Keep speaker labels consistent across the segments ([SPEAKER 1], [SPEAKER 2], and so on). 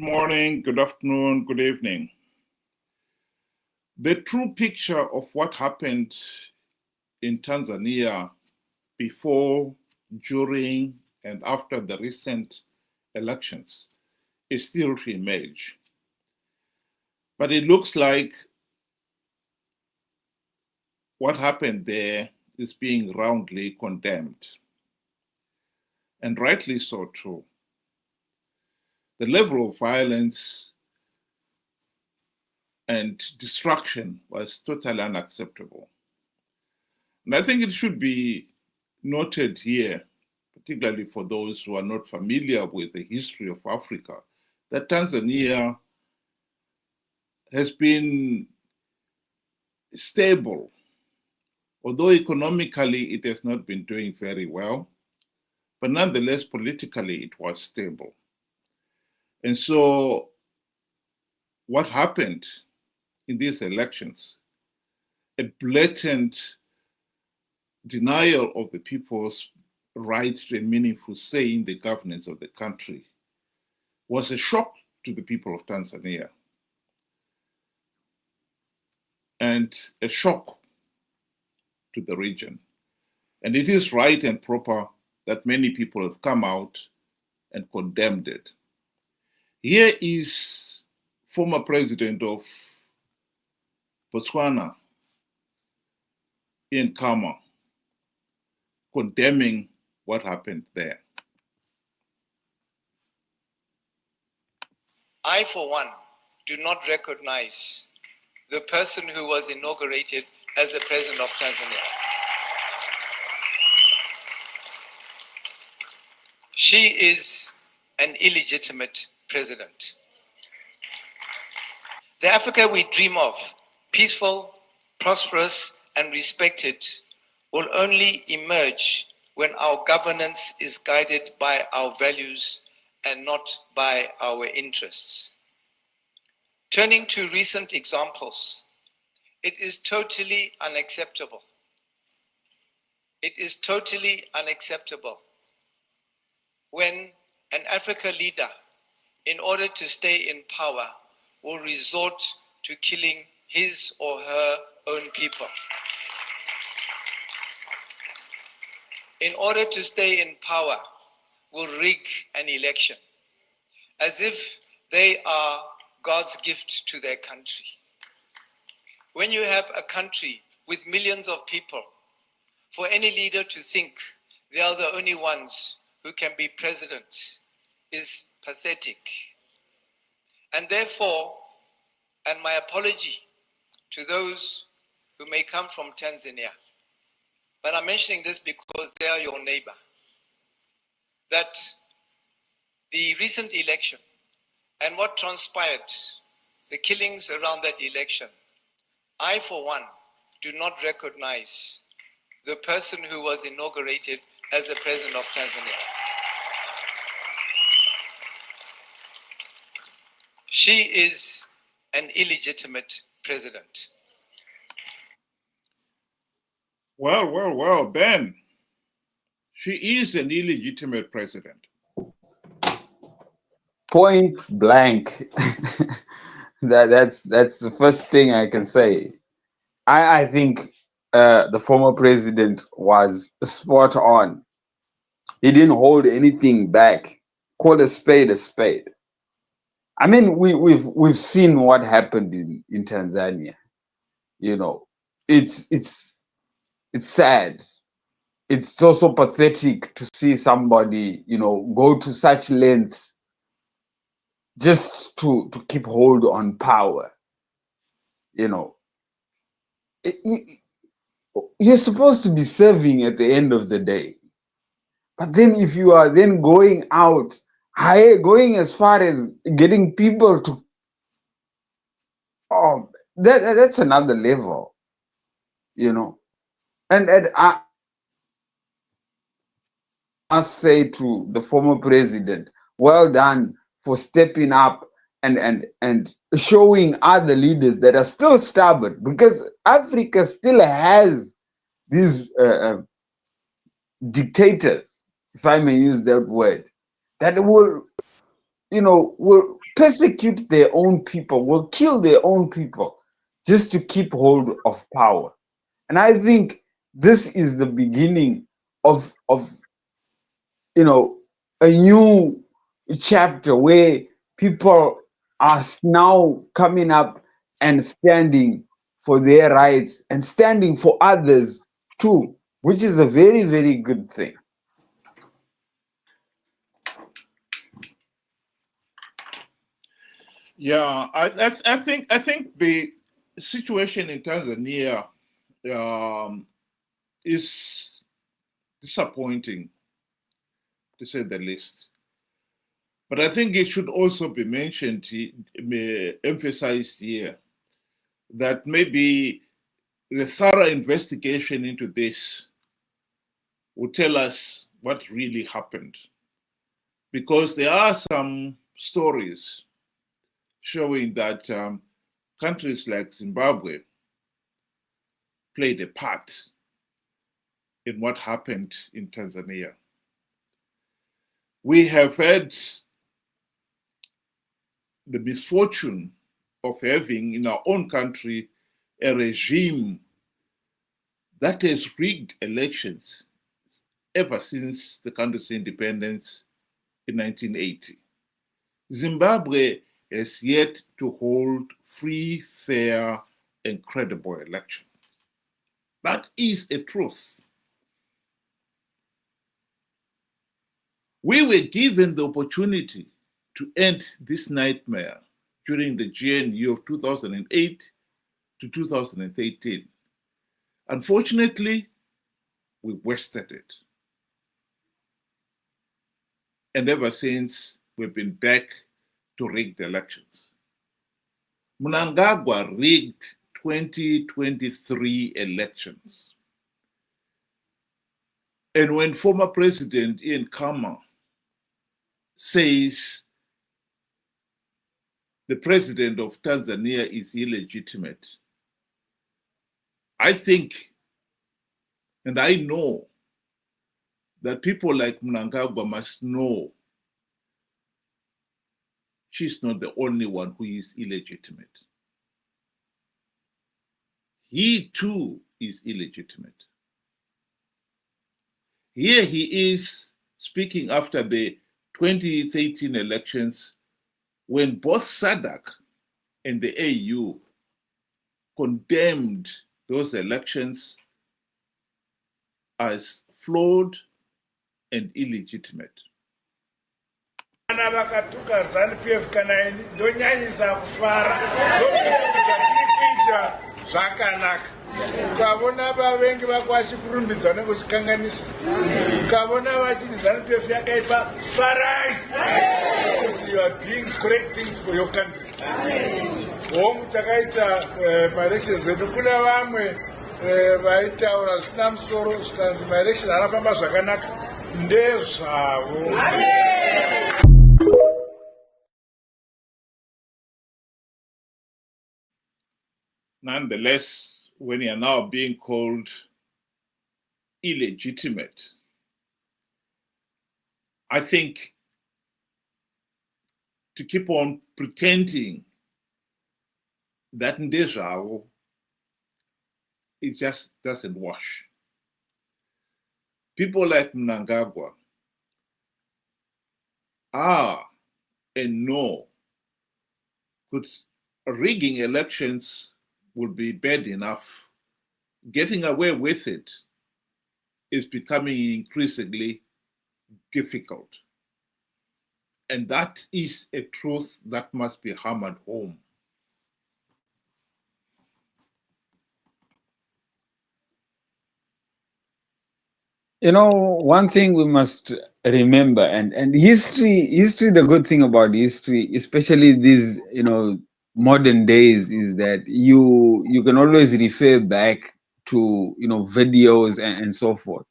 [SPEAKER 1] morning, good afternoon, good evening. The true picture of what happened in Tanzania before, during, and after the recent elections is still to emerge. But it looks like what happened there is being roundly condemned, and rightly so too. The level of violence and destruction was totally unacceptable. And I think it should be noted here, particularly for those who are not familiar with the history of Africa, that Tanzania has been stable, although economically it has not been doing very well, but nonetheless politically it was stable. And so what happened in these elections, a blatant denial of the people's right to a meaningful say in the governance of the country, was a shock to the people of Tanzania and a shock to the region. And it is right and proper that many people have come out and condemned it. Here is former president of Botswana, Ian Khama, condemning what happened there.
[SPEAKER 2] I, for one, do not recognize the person who was inaugurated as the president of Tanzania. She is an illegitimate president. The Africa we dream of, peaceful, prosperous, and respected, will only emerge when our governance is guided by our values and not by our interests. Turning to recent examples, it is totally unacceptable. It is totally unacceptable when an African leader, in order to stay in power, will resort to killing his or her own people. In order to stay in power, will rig an election as if they are God's gift to their country. When you have a country with millions of people, for any leader to think they are the only ones who can be president is pathetic. And therefore, and my apology to those who may come from Tanzania, but I'm mentioning this because they are your neighbor, that the recent election and what transpired, the killings around that election, I, for one, do not recognize the person who was inaugurated as the president of Tanzania. She is an illegitimate president.
[SPEAKER 1] Well, Ben, she is an illegitimate president.
[SPEAKER 3] Point blank. That's the first thing I can say. I think the former president was spot on. He didn't hold anything back. Call a spade a spade. I mean, we've seen what happened in Tanzania. You know, it's sad. It's also pathetic to see somebody, go to such lengths just to keep hold on power. You're supposed to be serving at the end of the day. But then if you are then going out, going as far as getting people to, that's another level, And I must say to the former president, well done for stepping up and showing other leaders that are still stubborn, because Africa still has these dictators, if I may use that word, that will persecute their own people, will kill their own people just to keep hold of power. And I think this is the beginning of a new chapter where people are now coming up and standing for their rights and standing for others too, which is a very, very good thing.
[SPEAKER 1] Yeah, I think the situation in Tanzania is disappointing, to say the least. But I think it should also be mentioned, emphasized here, that maybe the thorough investigation into this will tell us what really happened. Because there are some stories showing that countries like Zimbabwe played a part in what happened in Tanzania. We have had the misfortune of having in our own country a regime that has rigged elections ever since the country's independence in 1980. Zimbabwe has yet to hold free, fair, and credible elections. That is a truth. We were given the opportunity to end this nightmare during the GNU of 2008 to 2013. Unfortunately, we wasted it. And ever since, we've been back to rigged elections. Mnangagwa rigged 2023 elections. And when former President Ian Khama says the president of Tanzania is illegitimate, I think and I know that people like Mnangagwa must know she's not the only one who is illegitimate. He too is illegitimate. Here he is speaking after the 2013 elections when both SADC and the AU condemned those elections as flawed and illegitimate.
[SPEAKER 4] Vana vakatuka ZANU-PF kana ini ndonyanyisa kufara kuita zvakanaka. Ukavona vavengi vako vachikurumbidza nekuchikanganisa, ukavona vachiti ZANU-PF yakaipa, farai. You are doing correct things for your country. Hongu takaita maelections edu kuna vamwe vaitaura zvisina musoro zvikanzi maelection anafamba zvakanaka ndezvavo.
[SPEAKER 1] Nonetheless, when you are now being called illegitimate, I think to keep on pretending that ndezvavo, it just doesn't wash. People like Mnangagwa are and know that rigging elections would be bad enough. Getting away with it is becoming increasingly difficult. And that is a truth that must be hammered home.
[SPEAKER 3] One thing we must remember, and history, the good thing about history, especially these, modern days, is that you can always refer back to, videos and so forth.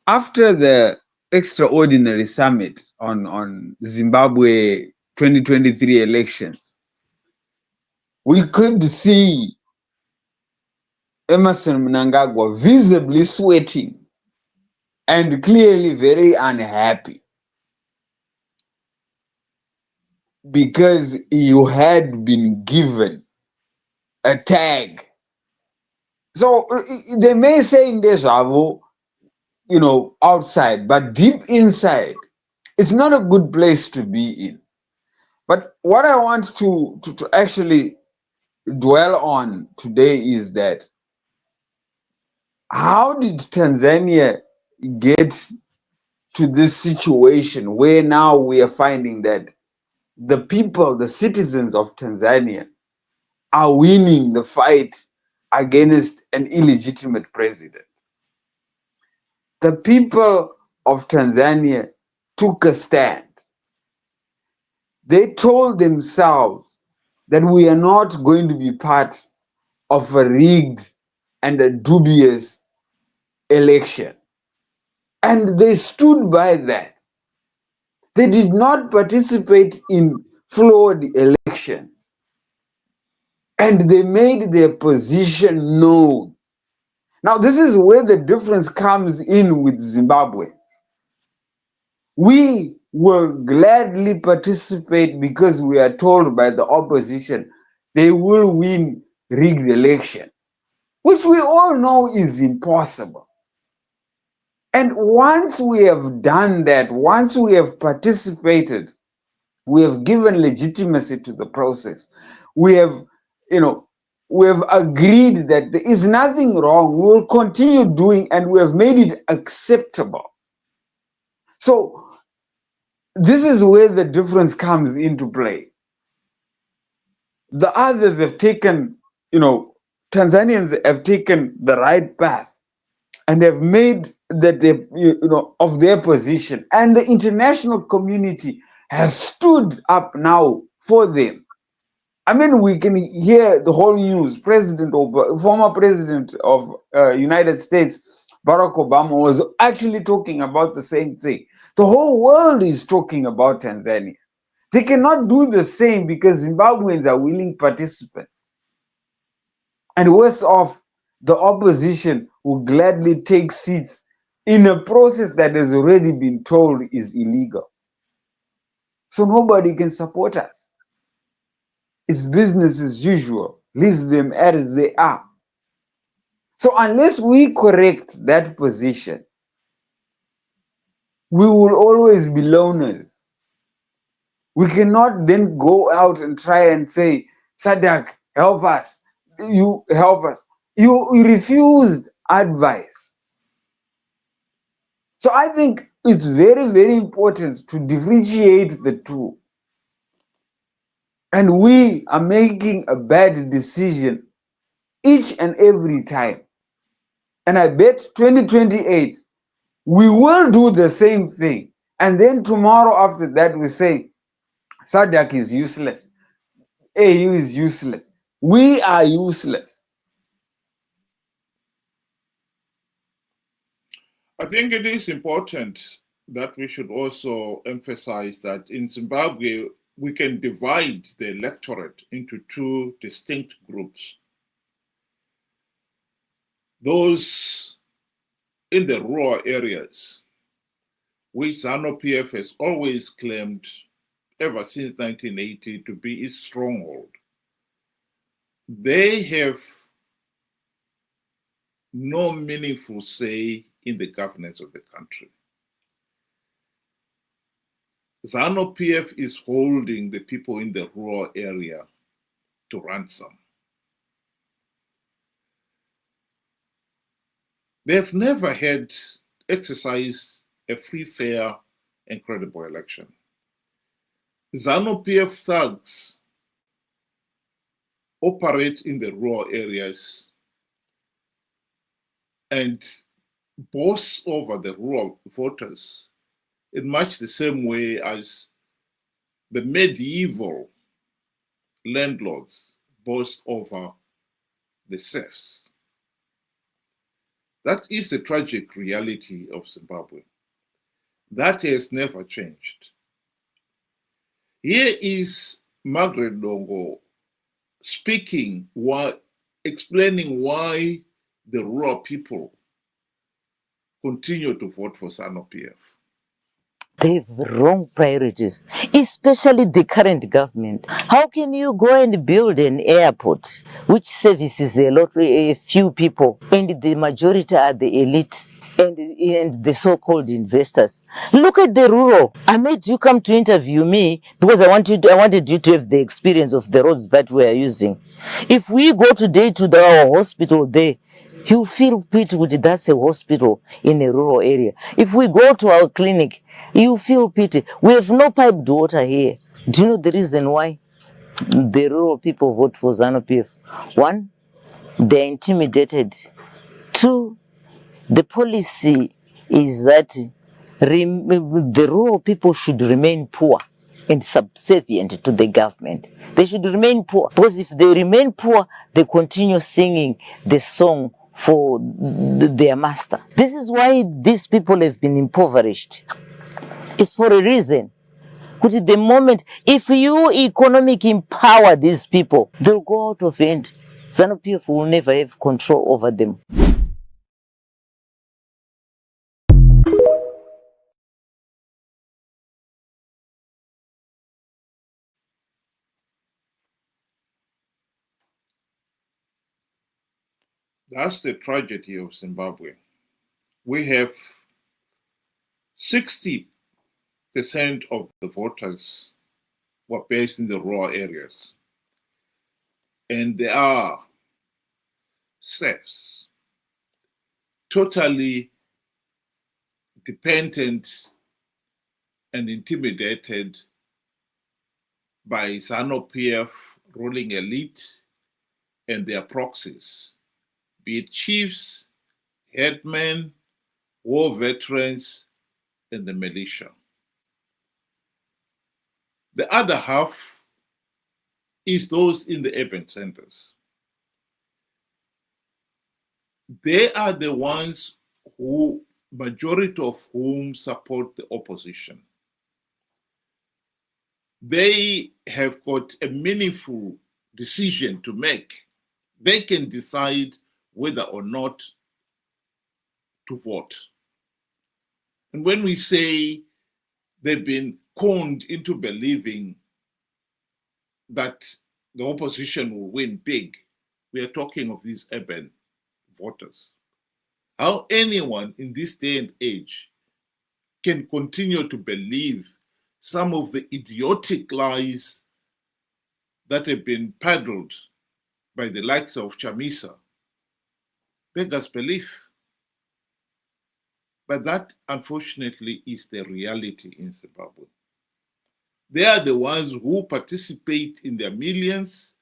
[SPEAKER 3] After the extraordinary summit on Zimbabwe 2023 elections, we could see Emerson Mnangagwa visibly sweating and clearly very unhappy. because you had been given a tag. So they may say in Dejavo, outside, but deep inside, it's not a good place to be in. But what I want to actually dwell on today is that how did Tanzania get to this situation where now we are finding that the people, the citizens of Tanzania, are winning the fight against an illegitimate president? The people of Tanzania took a stand. They told themselves that we are not going to be part of a rigged and a dubious election. And they stood by that. They did not participate in flawed elections. And they made their position known. Now, this is where the difference comes in with Zimbabwe. We will gladly participate because we are told by the opposition they will win rigged elections, which we all know is impossible. And once we have done that, once we have participated, we have given legitimacy to the process. We have, we have agreed that there is nothing wrong. We will continue doing, and we have made it acceptable. So this is where the difference comes into play. The others have taken, Tanzanians have taken the right path and have made that they, of their position, and the international community has stood up now for them. I mean, we can hear the whole news. Former president of United States, Barack Obama, was actually talking about the same thing. The whole world is talking about Tanzania. They cannot do the same because Zimbabweans are willing participants. And worse off, the opposition will gladly take seats in a process that has already been told is illegal. So nobody can support us. It's business as usual. Leaves them as they are. So unless we correct that position, we will always be loners. We cannot then go out and try and say, Sadak, help us. You help us. You refused advice. So I think it's very, very important to differentiate the two. And we are making a bad decision each and every time. And I bet 2028, we will do the same thing. And then tomorrow after that, we say, Sadak is useless. AU is useless. We are useless.
[SPEAKER 1] I think it is important that we should also emphasize that in Zimbabwe, we can divide the electorate into two distinct groups. Those in the rural areas, which ZANU-PF has always claimed ever since 1980 to be its stronghold, they have no meaningful say in the governance of the country. ZANU-PF is holding the people in the rural area to ransom. They have never had exercised a free, fair, and credible election. ZANU-PF thugs operate in the rural areas and boss over the rural voters in much the same way as the medieval landlords bossed over the serfs. That is the tragic reality of Zimbabwe. That has never changed. Here is Margaret Dongo speaking, explaining why the rural people continue to vote for ZANU-PF.
[SPEAKER 5] They have wrong priorities, especially the current government. How can you go and build an airport which services a few people, and the majority are the elite and the so-called investors? Look at the rural. I made you come to interview me because I wanted you to have the experience of the roads that we are using. If we go today to our hospital there, you feel pity with that's a hospital in a rural area. If we go to our clinic, you feel pity. We have no piped water here. Do you know the reason why the rural people vote for ZANU-PF? One, they're intimidated. Two, the policy is that the rural people should remain poor and subservient to the government. They should remain poor because if they remain poor, they continue singing the song for their master. This is why these people have been impoverished. It's for a reason. Because at the moment, if you economic empower these people, they'll go out of hand. ZANU-PF will never have control over them.
[SPEAKER 1] That's the tragedy of Zimbabwe. We have 60% of the voters were based in the rural areas. And they are serfs, totally dependent and intimidated by ZANU-PF ruling elite and their proxies, be it chiefs, headmen, war veterans, and the militia. The other half is those in the urban centers. They are the ones who, majority of whom support the opposition. They have got a meaningful decision to make. They can decide whether or not to vote. And when we say they've been conned into believing that the opposition will win big, we are talking of these urban voters. How anyone in this day and age can continue to believe some of the idiotic lies that have been peddled by the likes of Chamisa beggars belief. But that, unfortunately, is the reality in Zimbabwe. They are the ones who participate in their millions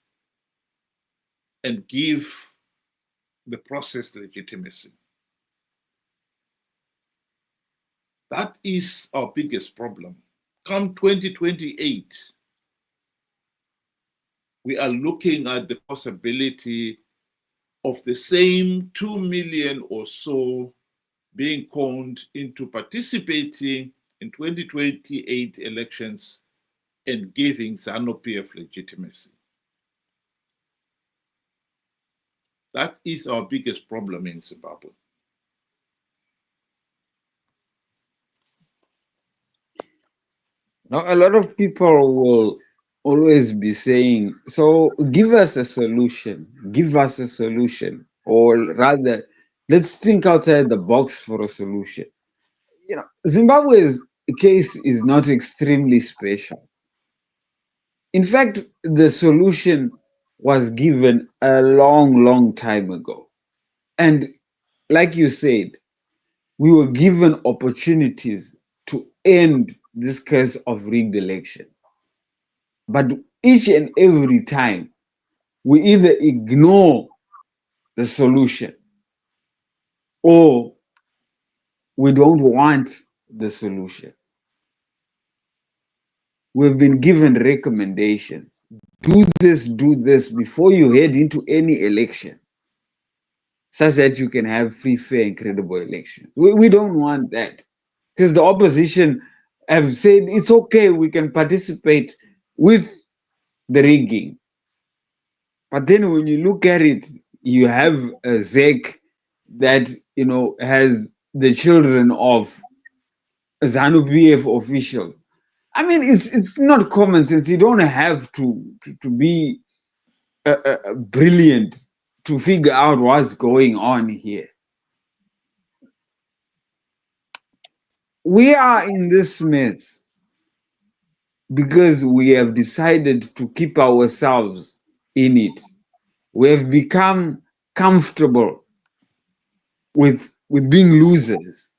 [SPEAKER 1] and give the process legitimacy. That is our biggest problem. Come 2028, we are looking at the possibility of the same 2 million or so being conned into participating in 2028 elections and giving ZANU-PF legitimacy. That is our biggest problem in Zimbabwe.
[SPEAKER 3] Now, a lot of people will always be saying, so give us a solution, give us a solution, or rather, let's think outside the box for a solution. You know, Zimbabwe's case is not extremely special. In fact, the solution was given a long, long time ago. And like you said, we were given opportunities to end this case of rigged elections. But each and every time, we either ignore the solution or we don't want the solution. We've been given recommendations. Do this before you head into any election, such that you can have free, fair, and credible elections. We don't want that. Because the opposition have said it's okay, we can participate with the rigging. But then when you look at it, you have a ZEC that, you know, has the children of ZANU-PF officials. I mean, it's not common sense. You don't have to be brilliant to figure out what's going on here. We are in this mess because we have decided to keep ourselves in it. We have become comfortable with being losers.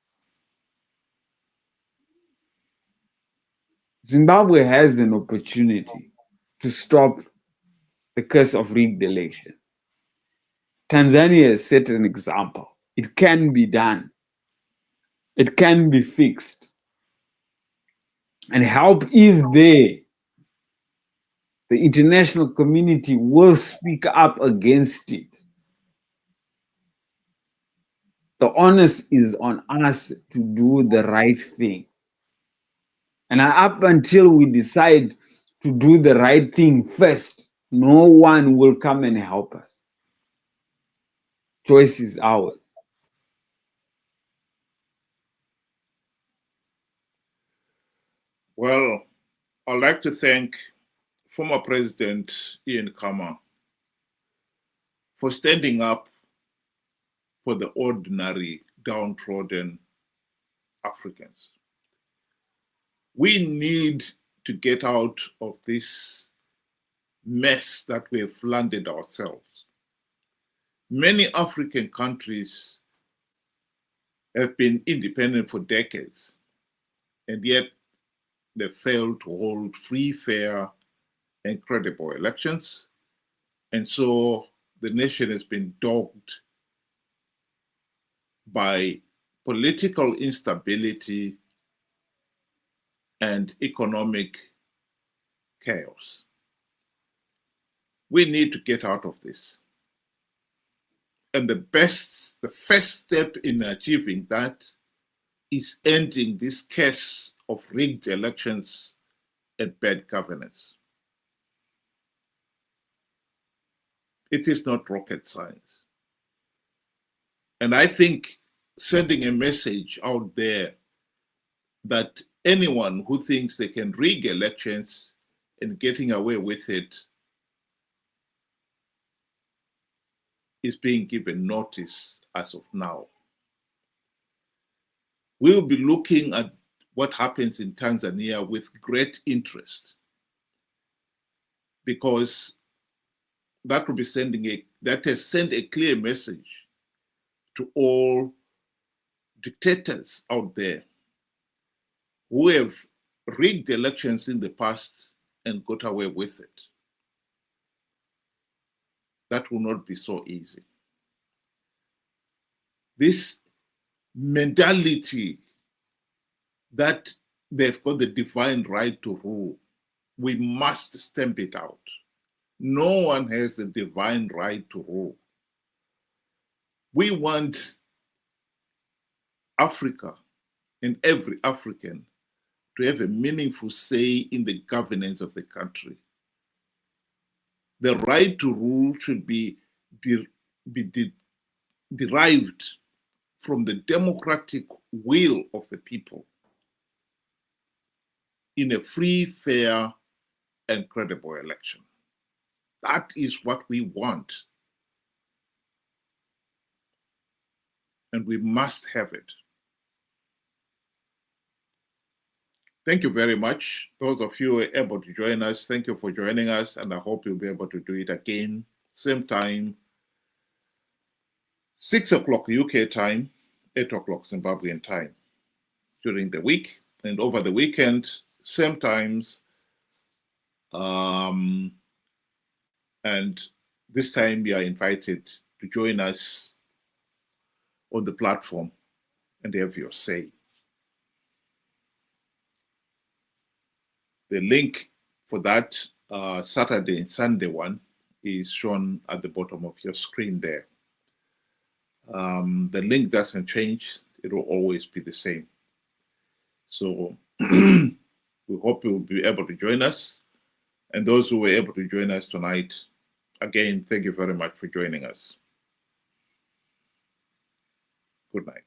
[SPEAKER 3] Zimbabwe has an opportunity to stop the curse of rigged elections. Tanzania has set an example. It can be done. It can be fixed. And help is there. The international community will speak up against it. The onus is on us to do the right thing. And up until we decide to do the right thing first, no one will come and help us. Choice is ours.
[SPEAKER 1] Well, I'd like to thank former President Ian Khama for standing up for the ordinary, downtrodden Africans. We need to get out of this mess that we have landed ourselves. Many African countries have been independent for decades, and yet they failed to hold free, fair, and credible elections. And so the nation has been dogged by political instability and economic chaos. We need to get out of this. And the first step in achieving that is ending this curse of rigged elections and bad governance. It is not rocket science. And I think sending a message out there that anyone who thinks they can rig elections and getting away with it is being given notice as of now. We'll be looking at what happens in Tanzania with great interest, because that will be that has sent a clear message to all dictators out there who have rigged elections in the past and got away with it. That will not be so easy. This mentality that they've got the divine right to rule, we must stamp it out. No one has the divine right to rule. We want Africa and every African to have a meaningful say in the governance of the country. The right to rule should be derived from the democratic will of the people in a free, fair, and credible election. That is what we want. And we must have it. Thank you very much. Those of you who were able to join us, thank you for joining us, and I hope you'll be able to do it again, same time, 6 o'clock UK time, 8 o'clock Zimbabwean time during the week, and over the weekend, same times, and this time you are invited to join us on the platform and have your say. The link for that Saturday and Sunday one is shown at the bottom of your screen there. The link doesn't change. It will always be the same. So we hope you will be able to join us. And those who were able to join us tonight, again, thank you very much for joining us. Good night.